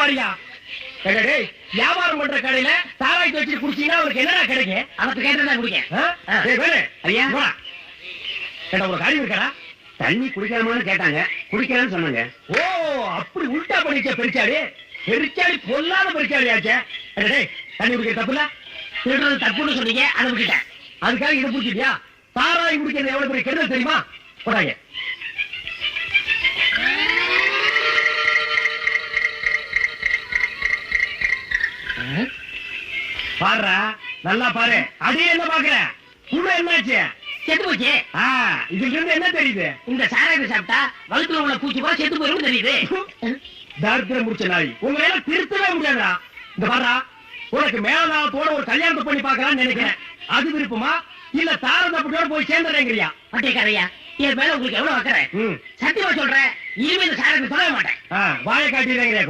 பாரியா. டேய் வியாபாரம் பண்ற கடையில சாராயத்தை வச்சு குடிச்சீங்கன்னா உனக்கு என்னடா கிடைக்கும்? அவத்து கேட்டதா குடிக்க. டேய் வேணு ஐயா ஏடா உனக்கு அறிவு இருக்கடா? தண்ணி குடிக்கலாமான்னு கேட்டாங்க, குடிக்கலாம்னு சொன்னாங்க. ஓ அப்படி உல்டா பண்ணிச்ச பெருச்சாடி. பெருச்சாடி பொல்லாத பெருச்சாடியாச்சே. டேய் தண்ணி குடிக்க தப்புல? திருடுறது தப்புன்னு சொன்னீங்க, அதை விட்டுட்டேன். அதுக்காக இதை பிடிச்சிட்டியா? சாராயம் குடிக்கிறது எவ்வளவு பெரிய கெடுதல் தெரியுமா? போடாங்க. பாருடா நல்லா பாரு. அடி என்ன பாக்குற? கூட என்னாச்சு? செத்து போச்சு. இதுல இருந்து என்ன தெரியுது? இந்த சாராயத்தை சாப்பிட்டா வகுத்துல உள்ள பூச்சி கூட செத்து போயிரும் தெரியுது. தாரித்திரம் முடிச்ச நாய். உங்களை எல்லாம் திருத்தவே முடியாதா? இந்த பாருடா, உனக்கு மேலதாளத்தோட ஒரு கல்யாணத்தை பண்ணி பார்க்கலாம்னு நினைக்கிறேன். அது விருப்பமா இல்ல தாரதப்பட்டோட போய் சேர்ந்துறேங்கிறியா? அட்டைக்காரையா, என் மேல உங்களுக்கு எவ்வளவு வைக்கிறேன்? சத்தியமா சொல்றேன், இனிமே இந்த சாராயத்தை சொல்ல மாட்டேன். வாயை காட்டிடுறேங்கிறியா?